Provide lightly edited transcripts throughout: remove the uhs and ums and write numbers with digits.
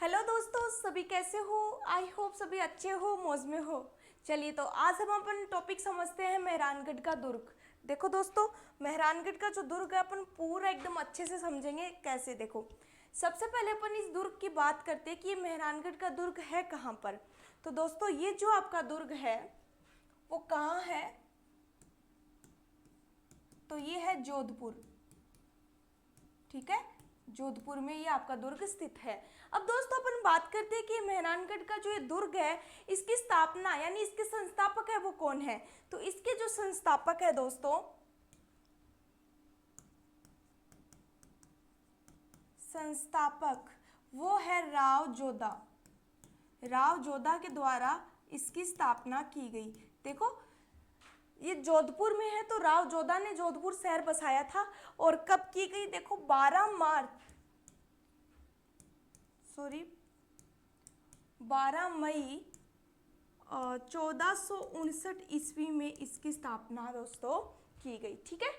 Hello दोस्तों, सभी कैसे हो। आई होप सभी अच्छे हो, मौज में हो। चलिए तो आज हम अपन टॉपिक समझते हैं मेहरानगढ़ का दुर्ग। देखो दोस्तों, मेहरानगढ़ का जो दुर्ग है अपन पूरा एकदम अच्छे से समझेंगे। कैसे, देखो सबसे पहले अपन इस दुर्ग की बात करते हैं कि ये मेहरानगढ़ का दुर्ग है कहाँ पर। तो दोस्तों ये जो आपका दुर्ग है वो कहाँ है, तो ये है जोधपुर। ठीक है, जोधपुर में ये आपका दुर्ग स्थित है। अब दोस्तों अपन बात करते हैं कि मेहरानगढ़ का जो ये दुर्ग है इसकी स्थापना यानी इसके संस्थापक है वो कौन है। तो इसके जो संस्थापक है दोस्तों, संस्थापक वो है राव जोधा। राव जोधा के द्वारा इसकी स्थापना की गई। देखो ये जोधपुर में है तो राव जोधा ने जोधपुर शहर बसाया था। और कब की गई, देखो 12 मई 1459 ईस्वी में इसकी स्थापना दोस्तों की गई। ठीक है,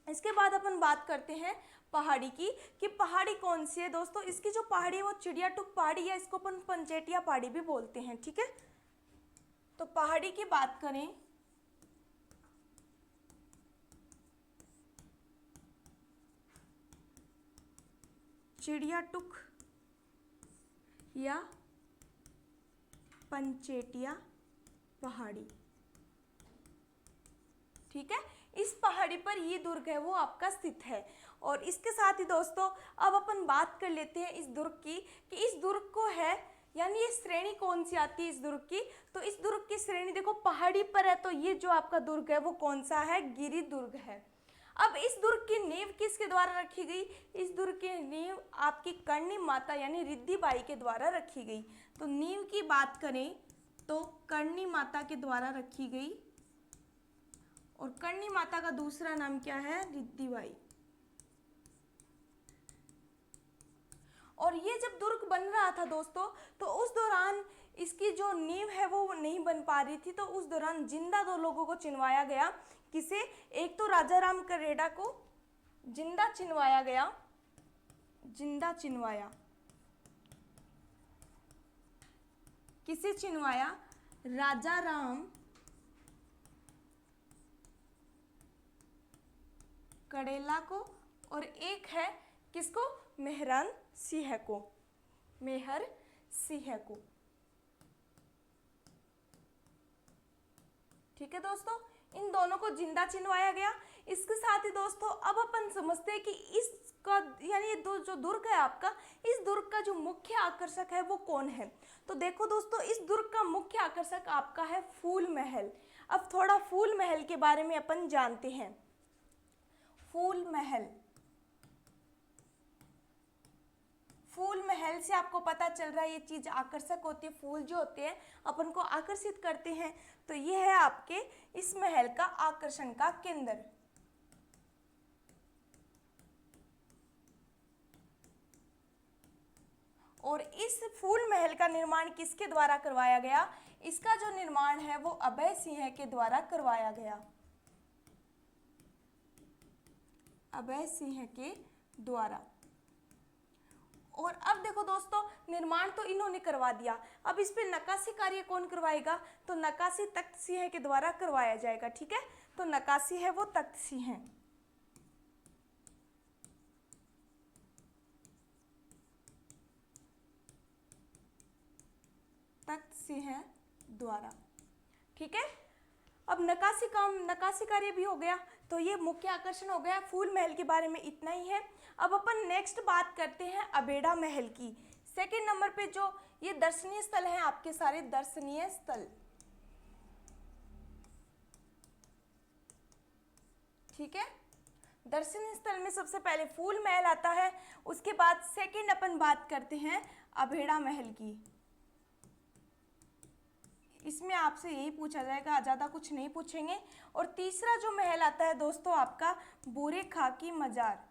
इसके बाद अपन बात करते हैं पहाड़ी की कि पहाड़ी कौन सी है। दोस्तों इसकी जो पहाड़ी है वो चिड़ियाटुक पहाड़ी है, इसको अपन पंचेटिया पहाड़ी भी बोलते हैं। ठीक है, तो पहाड़ी की बात करें चिड़ियाटुक या पंचेटिया पहाड़ी। ठीक है, इस पहाड़ी पर ये दुर्ग है वो आपका स्थित है। और इसके साथ ही दोस्तों अब अपन बात कर लेते हैं इस दुर्ग की कि इस दुर्ग को है यानी ये श्रेणी कौन सी आती है इस दुर्ग की। तो इस दुर्ग की श्रेणी देखो पहाड़ी पर है, तो ये जो आपका दुर्ग है वो कौन सा है, गिरि दुर्ग है। अब इस दुर्ग की नींव किसके द्वारा रखी गई, इस दुर्ग की नींव आपकी कर्णी माता यानी रिद्धि बाई के द्वारा रखी गई। तो नींव की बात करें तो कर्णी माता के द्वारा रखी गई। और कर्णी माता का दूसरा नाम क्या है, रिद्धि बाई। और ये जब दुर्ग बन रहा था दोस्तों तो उस दौरान इसकी जो नींव है वो नहीं बन पा रही थी। तो उस दौरान जिंदा दो लोगों को चिनवाया गया। किसे, एक तो राजा राम करेड़ा को जिंदा चिनवाया गया, जिंदा चिनवाया। किसे चिनवाया, राजा राम कड़ेला को। और एक है किसको, मेहरान सिंह को, मेहर सिंह को। ठीक है दोस्तों, इन दोनों को जिंदा चिनवाया गया। इसके साथ ही दोस्तों अब अपन समझते हैं कि इसका यानी ये जो दुर्ग है आपका, इस दुर्ग का जो मुख्य आकर्षक है वो कौन है। तो देखो दोस्तों इस दुर्ग का मुख्य आकर्षक आपका है फूल महल। अब थोड़ा फूल महल के बारे में अपन जानते हैं। फूल महल, फूल महल से आपको पता चल रहा है ये चीज आकर्षक होती है, फूल जो होते हैं अपन को आकर्षित करते हैं। तो ये है आपके इस महल का आकर्षण का केंद्र। और इस फूल महल का निर्माण किसके द्वारा करवाया गया, इसका जो निर्माण है वो अभय सिंह के द्वारा करवाया गया, अभय सिंह के द्वारा। और अब देखो दोस्तों निर्माण तो इन्होंने करवा दिया, अब इस पे नक्काशी कार्य कौन करवाएगा, तो नक्काशी तख्त सिंह के द्वारा करवाया जाएगा। ठीक है, तो नक्काशी है वो तख्त सिंह, तख्त सिंह द्वारा। ठीक है, अब नक्काशी कार्य भी हो गया। तो ये मुख्य आकर्षण हो गया, फूल महल के बारे में इतना ही है। अब अपन नेक्स्ट बात करते हैं अबेड़ा महल की। सेकंड नंबर पे जो ये दर्शनीय स्थल हैं आपके सारे दर्शनीय स्थल। ठीक है, दर्शनीय स्थल में सबसे पहले फूल महल आता है, उसके बाद सेकंड अपन बात करते हैं अबेड़ा महल की। इसमें आपसे यही पूछा जाएगा, ज़्यादा कुछ नहीं पूछेंगे। और तीसरा जो महल आता है दोस्तों आपका बूरे खां की मजार।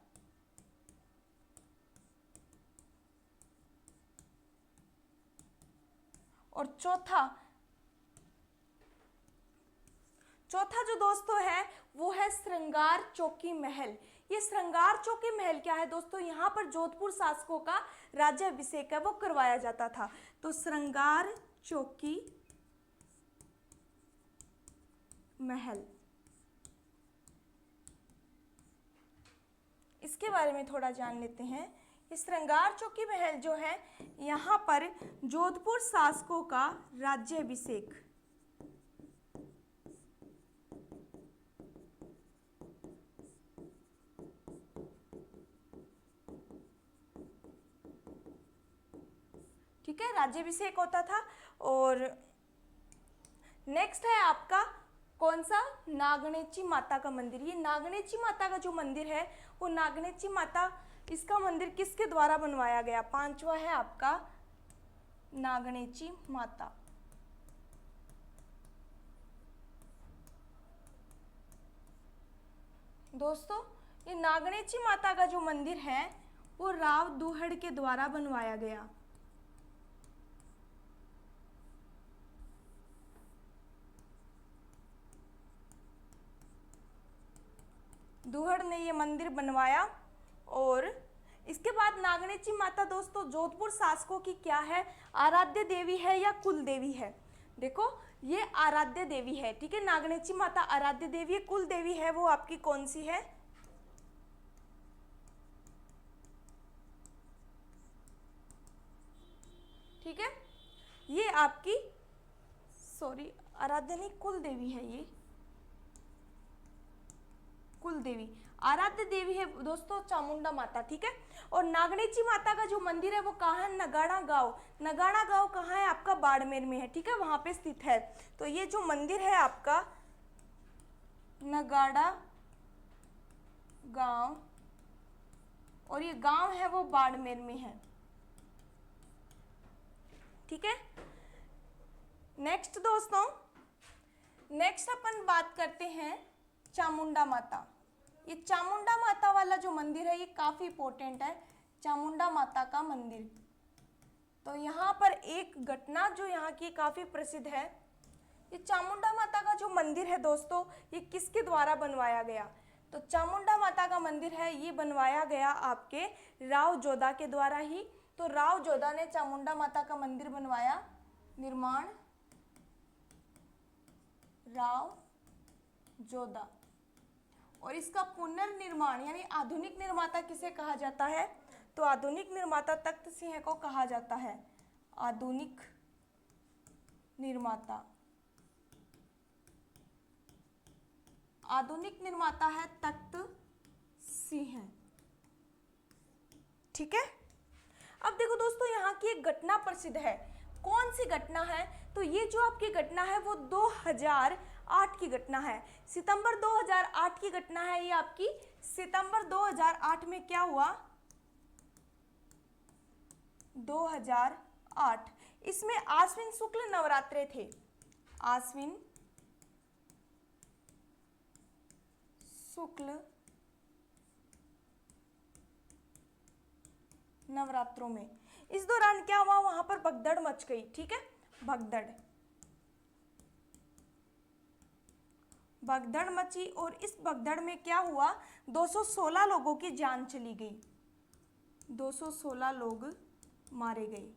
और चौथा जो दोस्तों है वो है श्रृंगार चौकी महल। ये श्रृंगार चौकी महल क्या है दोस्तों, यहाँ पर जोधपुर शासकों का राज्याभिषेक है वो करवाया जाता था। तो श्रृंगार चौकी महल, इसके बारे में थोड़ा जान लेते हैं। ये श्रृंगार चौकी महल जो है, यहाँ पर जोधपुर शासकों का राज्याभिषेक ठीक है, राज्याभिषेक होता था। और नेक्स्ट है आपका कौन सा, नागणेची माता का मंदिर। ये नागणेची माता का जो मंदिर है वो नागणेची माता, इसका मंदिर किसके द्वारा बनवाया गया। पांचवा है आपका नागणेची माता। दोस्तों ये नागणेची माता का जो मंदिर है वो राव दुहड़ के द्वारा बनवाया गया। दुहड़ ने ये मंदिर बनवाया। और इसके बाद नागणेची माता दोस्तों जोधपुर शासकों की क्या है, आराध्य देवी है या कुल देवी है। देखो ये आराध्य देवी है, ठीक है, नागणेची माता आराध्य देवी है। कुल देवी है वो आपकी कौन सी है, ठीक है, ये आपकी सॉरी आराध्य नहीं, कुल देवी है, ये कुल देवी आराध्य देवी है दोस्तों चामुंडा माता, ठीक है। और नागणेची माता का जो मंदिर है वो कहाँ है, नगाड़ा गांव। नगाड़ा गांव कहाँ है आपका, बाड़मेर में है, ठीक है, वहां पे स्थित है। तो ये जो मंदिर है आपका नगाड़ा गांव, और ये गांव है वो बाड़मेर में है, ठीक है। नेक्स्ट दोस्तों, नेक्स्ट अपन बात करते हैं चामुंडा माता। ये चामुंडा माता वाला जो मंदिर है ये काफी इंपॉर्टेंट है, चामुंडा माता का मंदिर। तो यहाँ पर एक घटना जो यहाँ की काफी प्रसिद्ध है, ये चामुंडा माता का जो मंदिर है दोस्तों ये किसके द्वारा बनवाया गया। तो चामुंडा माता का मंदिर है ये बनवाया गया आपके राव जोधा के द्वारा ही। तो राव जोधा ने चामुंडा माता का मंदिर बनवाया, निर्माण राव जोधा। और इसका पुनर्निर्माण यानी आधुनिक निर्माता किसे कहा जाता है, तो आधुनिक निर्माता तख्त सिंह को कहा जाता है। आधुनिक निर्माता, आधुनिक निर्माता है तख्त सिंह, ठीक है। अब देखो दोस्तों यहाँ की एक घटना प्रसिद्ध है, कौन सी घटना है, तो ये जो आपकी घटना है वो 2008 की घटना है, सितंबर 2008 की घटना है। ये आपकी सितंबर 2008 में क्या हुआ, 2008, इसमें आश्विन शुक्ल नवरात्रे थे, आश्विन शुक्ल नवरात्रों में। इस दौरान क्या हुआ, वहां पर भगदड़ मच गई, ठीक है, भगदड़ मची। और इस भगदड़ में क्या हुआ, 216 लोगों की जान चली गई, 216 लोग मारे गए।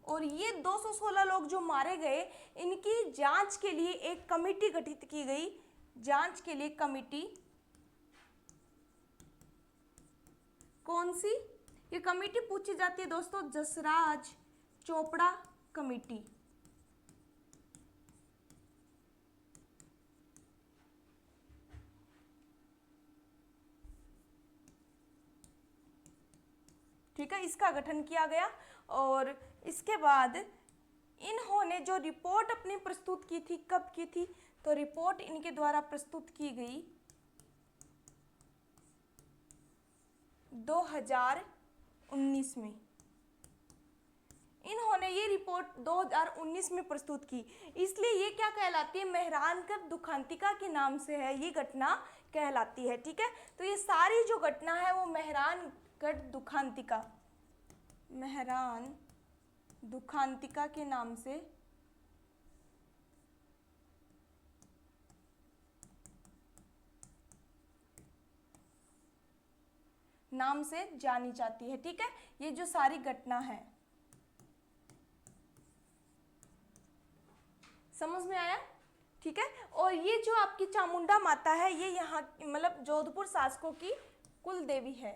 और ये 216 लोग जो मारे गए इनकी जांच के लिए एक कमेटी गठित की गई, जांच के लिए कमेटी, कौन सी, ये कमेटी पूछी जाती है दोस्तों, जसराज चोपड़ा कमेटी। ठीक है, इसका गठन किया गया। और इसके बाद इन्होंने जो रिपोर्ट अपनी प्रस्तुत की थी, कब की थी, तो रिपोर्ट इनके द्वारा प्रस्तुत की गई 2019 में। इन्होंने ये रिपोर्ट 2019 में प्रस्तुत की, इसलिए ये क्या कहलाती है, मेहरानगढ़ दुखांतिका के नाम से है, ये घटना कहलाती है, ठीक है। तो ये सारी जो घटना है वो मेहरानगढ़ दुखांतिका, मेहरान दुखांतिका के नाम से नाम से जानी जाती है। ठीक है, ये जो सारी घटना है, समझ में आया? ठीक है, और ये जो आपकी चामुंडा माता है, ये यहाँ मतलब जोधपुर शासकों की कुल देवी है,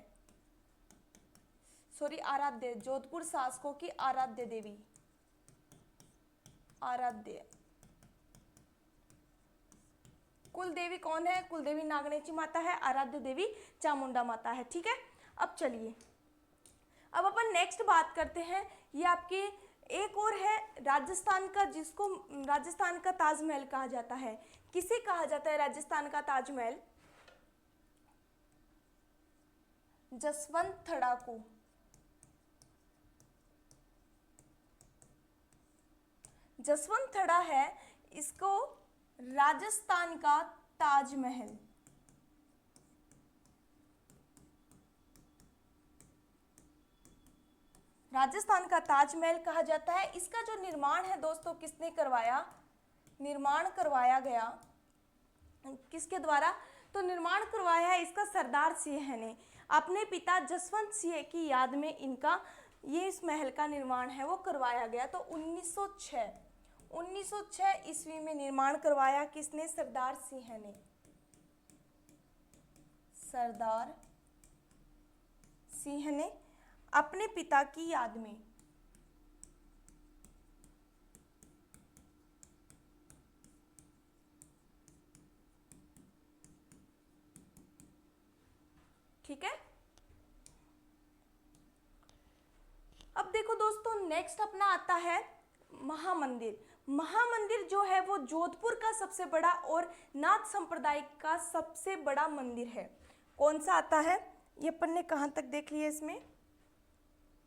सॉरी आराध्य, जोधपुर शासकों की आराध्य देवी, आराध्य कुल देवी कौन है? कुल देवी नागणेची माता है, आराध्य देवी चामुंडा माता है। ठीक है, अब चलिए अब अपन नेक्स्ट बात करते हैं, ये आपके एक और है राजस्थान का, जिसको राजस्थान का ताजमहल कहा जाता है। किसे कहा जाता है राजस्थान का ताजमहल? जसवंत थड़ा को। जसवंत थड़ा है इसको राजस्थान का ताजमहल, राजस्थान का ताजमहल कहा जाता है। इसका जो निर्माण है दोस्तों, किसने करवाया? निर्माण करवाया गया किसके द्वारा? तो निर्माण करवाया है इसका सरदार सिंह ने। अपने पिता जसवंत सिंह की याद में इनका ये इस महल का निर्माण है वो करवाया गया। तो 1906 ईस्वी में निर्माण करवाया किसने? सरदार सिंह ने। सरदार सिंह ने अपने पिता की याद में। ठीक है, अब देखो दोस्तों नेक्स्ट अपना आता है महामंदिर। महामंदिर जो है वो जोधपुर का सबसे बड़ा और नाथ संप्रदाय का सबसे बड़ा मंदिर है। कौन सा आता है? ये अपन ने कहाँ तक देख लिया इसमें?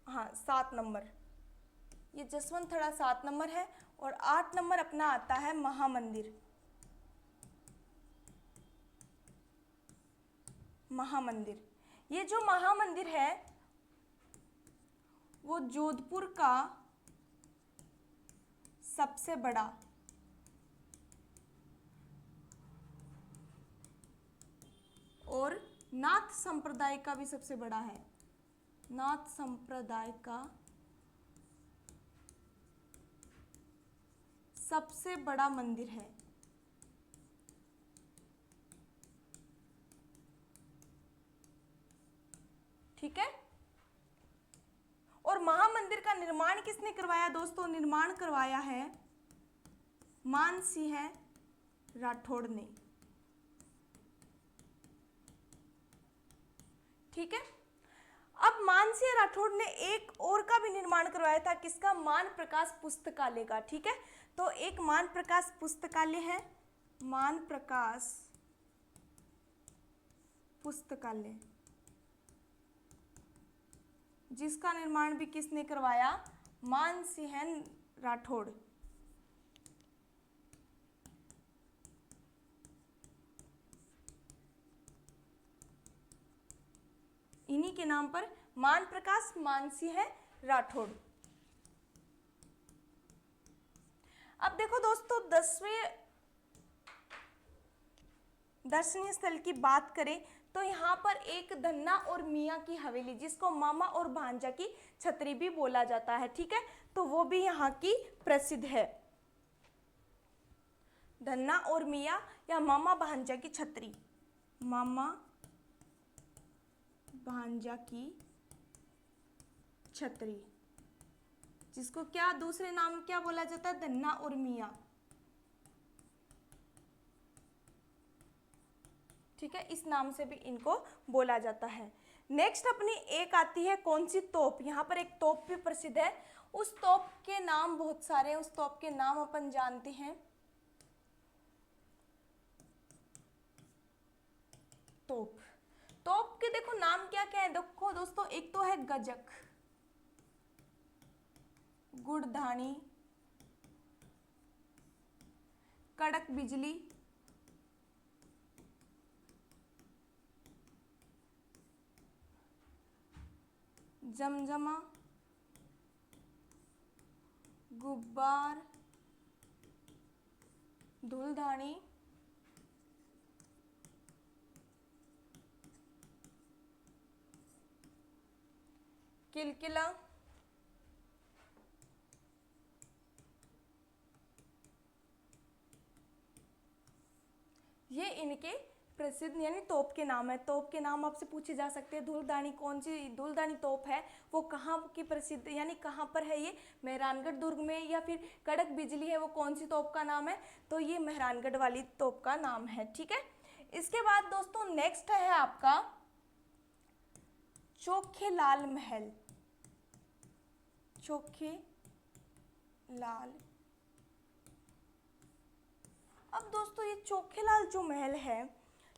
हाँ 7 नंबर, ये जसवंत थड़ा 7 नंबर है, और 8 नंबर अपना आता है महामंदिर। महामंदिर, ये जो महामंदिर है वो जोधपुर का सबसे बड़ा और नाथ संप्रदाय का भी सबसे बड़ा है। नाथ संप्रदाय का सबसे बड़ा मंदिर है। ठीक है, और महामंदिर का निर्माण किसने करवाया दोस्तों? निर्माण करवाया है मान सिंह राठौड़ ने। ठीक है, अब मान सिंह राठौड़ ने एक और का भी निर्माण करवाया था, किसका? मान प्रकाश पुस्तकालय का। ठीक है, तो एक मान प्रकाश पुस्तकालय है, मान प्रकाश पुस्तकालय, जिसका निर्माण भी किसने करवाया? मान सिंह राठौड़। इन्हीं के नाम पर मान प्रकाश मान सिंह राठौड़। अब देखो दोस्तों 10वें दर्शनीय स्थल की बात करें तो यहाँ पर एक धन्ना और मियाँ की हवेली, जिसको मामा और भांजा की छतरी भी बोला जाता है। ठीक है, तो वो भी यहाँ की प्रसिद्ध है। धन्ना और मियाँ या मामा भांजा की छतरी, मामा भांजा की छतरी, जिसको क्या दूसरे नाम क्या बोला जाता है? धन्ना और मियाँ। ठीक है, इस नाम से भी इनको बोला जाता है। नेक्स्ट अपनी एक आती है कौन सी? तोप। यहाँ पर एक तोप भी प्रसिद्ध है। उस तोप के नाम बहुत सारे हैं, उस तोप के नाम अपन जानते हैं। तोप, तोप के देखो नाम क्या क्या है देखो दोस्तों, एक तो है गजक, गुड़धानी, कड़क बिजली, जमजमा, गुब्बार, धूलधानी, किलकिला, ये इनके प्रसिद्ध यानी तोप के नाम है। तोप के नाम आपसे पूछे जा सकते हैं। धूलदानी, कौन सी धूलदानी तोप है वो कहाँ की प्रसिद्ध यानी कहाँ पर है, ये मेहरानगढ़ दुर्ग में। या फिर कड़क बिजली है वो कौन सी तोप का नाम है, तो ये मेहरानगढ़ वाली तोप का नाम है। ठीक है, इसके बाद दोस्तों नेक्स्ट है आपका चोखेलाल महल। चोखेलाल, अब दोस्तों ये चोखेलाल जो महल है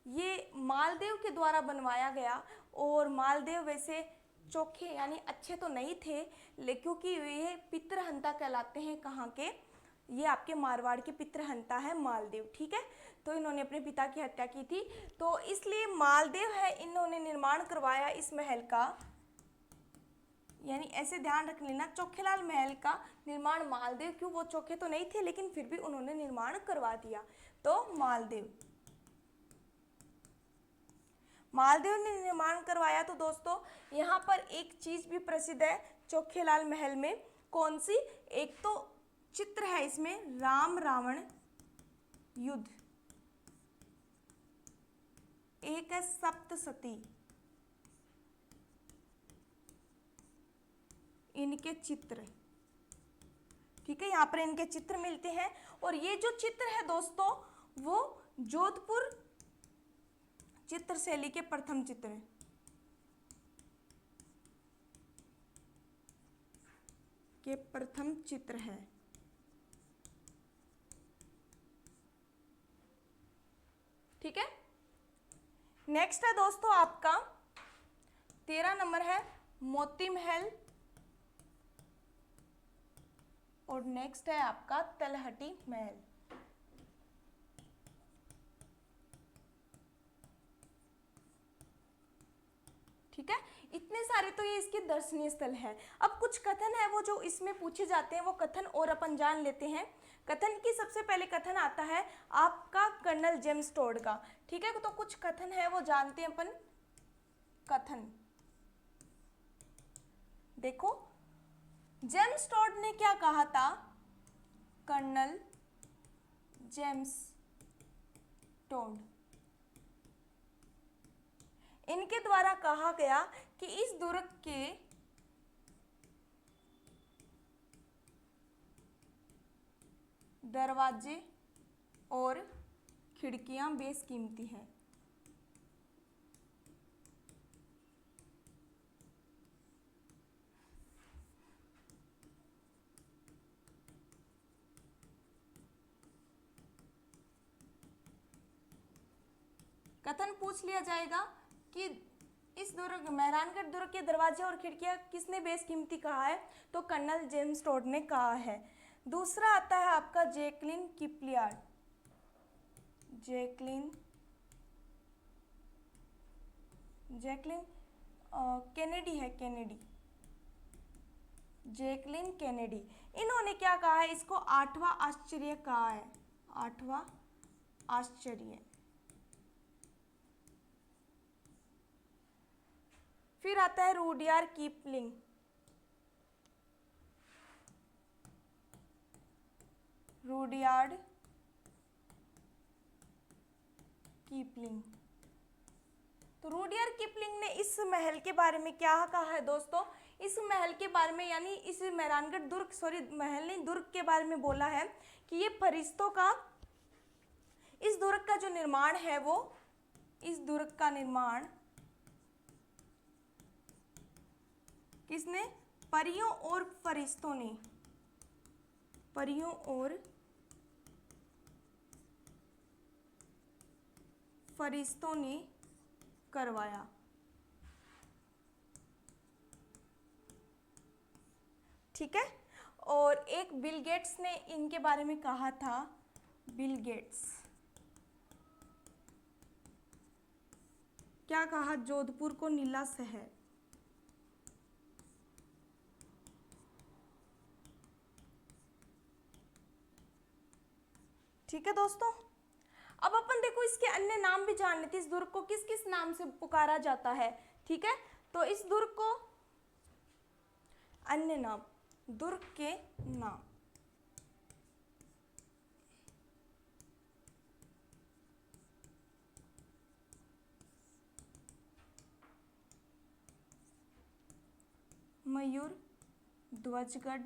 ये मालदेव के द्वारा बनवाया गया। और मालदेव वैसे चोखे यानी अच्छे तो नहीं थे, लेकिन क्योंकि ये पितृहंता कहलाते हैं, कहाँ के, ये आपके मारवाड़ के पितृहंता है मालदेव। ठीक है, तो इन्होंने अपने पिता की हत्या की थी, तो इसलिए मालदेव है इन्होंने निर्माण करवाया इस महल का। यानी ऐसे ध्यान रख लेना, चोखेलाल महल का निर्माण मालदेव, क्यों, वो चोखे तो नहीं थे लेकिन फिर भी उन्होंने निर्माण करवा दिया, तो मालदेव ने निर्माण करवाया। तो दोस्तों यहाँ पर एक चीज भी प्रसिद्ध है चोखेलाल महल में, कौन सी, एक तो चित्र है इसमें राम रावण युद्ध, एक है सप्तसती, इनके चित्र। ठीक है, यहाँ पर इनके चित्र मिलते हैं। और ये जो चित्र है दोस्तों वो जोधपुर चित्र शैली के प्रथम चित्र हैं। के प्रथम चित्र है। ठीक है, नेक्स्ट है दोस्तों आपका 13 नंबर है मोती महल। और नेक्स्ट है आपका तलहटी महल। ठीक है, इतने सारे तो ये इसके दर्शनीय स्थल है। अब कुछ कथन है वो जो इसमें पूछे जाते हैं, वो कथन और अपन जान लेते हैं। कथन की सबसे पहले कथन आता है आपका कर्नल जेम्स टोड का। ठीक है, तो कुछ कथन है वो जानते हैं अपन। कथन देखो, जेम्स टोड ने क्या कहा था, कर्नल जेम्स टोड, इनके द्वारा कहा गया कि इस दुर्ग के दरवाजे और खिड़कियां बेशकीमती हैं। कथन पूछ लिया जाएगा कि इस दुर्ग मेहरानगढ़ दुर्ग के दरवाजे और खिड़कियां किसने बेशकीमती कहा है, तो कर्नल जेम्स टोड ने कहा है। दूसरा आता है आपका जैकलिन किपलियार्ड। जैकलिन कैनेडी है, जैकलिन कैनेडी, इन्होंने क्या कहा है, इसको 8वां आश्चर्य कहा है, 8वां आश्चर्य। फिर आता है रूडयार्ड कीपलिंग। तो रूडयार्ड कीपलिंग ने इस महल के बारे में क्या कहा है दोस्तों, इस महल के बारे में यानी इस मेहरानगढ़ दुर्ग, महल नहीं, दुर्ग के बारे में बोला है कि ये फरिश्तों का, इस दुर्ग का जो निर्माण है वो, इस दुर्ग का निर्माण किसने, परियों और फरिश्तों ने, परियों और फरिश्तों ने करवाया। ठीक है, और एक बिल गेट्स ने इनके बारे में कहा था, बिल गेट्स क्या कहा, जोधपुर को नीला शहर। ठीक है दोस्तों, अब अपन देखो इसके अन्य नाम भी जान लेते हैं, इस दुर्ग को किस किस नाम से पुकारा जाता है। ठीक है, तो इस दुर्ग को अन्य नाम, दुर्ग के नाम। मयूर ध्वजगढ़।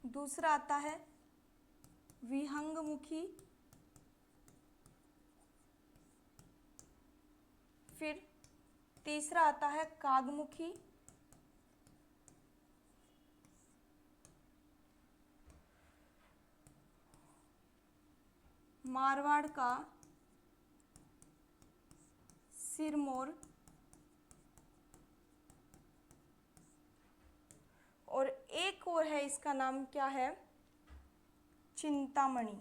दूसरा आता है विहंगमुखी। फिर तीसरा आता है कागमुखी। मारवाड़ का सिरमौर। और एक और है, इसका नाम क्या है, चिंतामणि।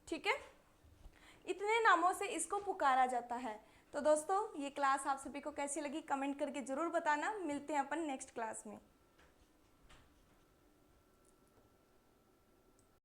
ठीक है, इतने नामों से इसको पुकारा जाता है। तो दोस्तों ये क्लास आप सभी को कैसी लगी कमेंट करके जरूर बताना। मिलते हैं अपन नेक्स्ट क्लास में।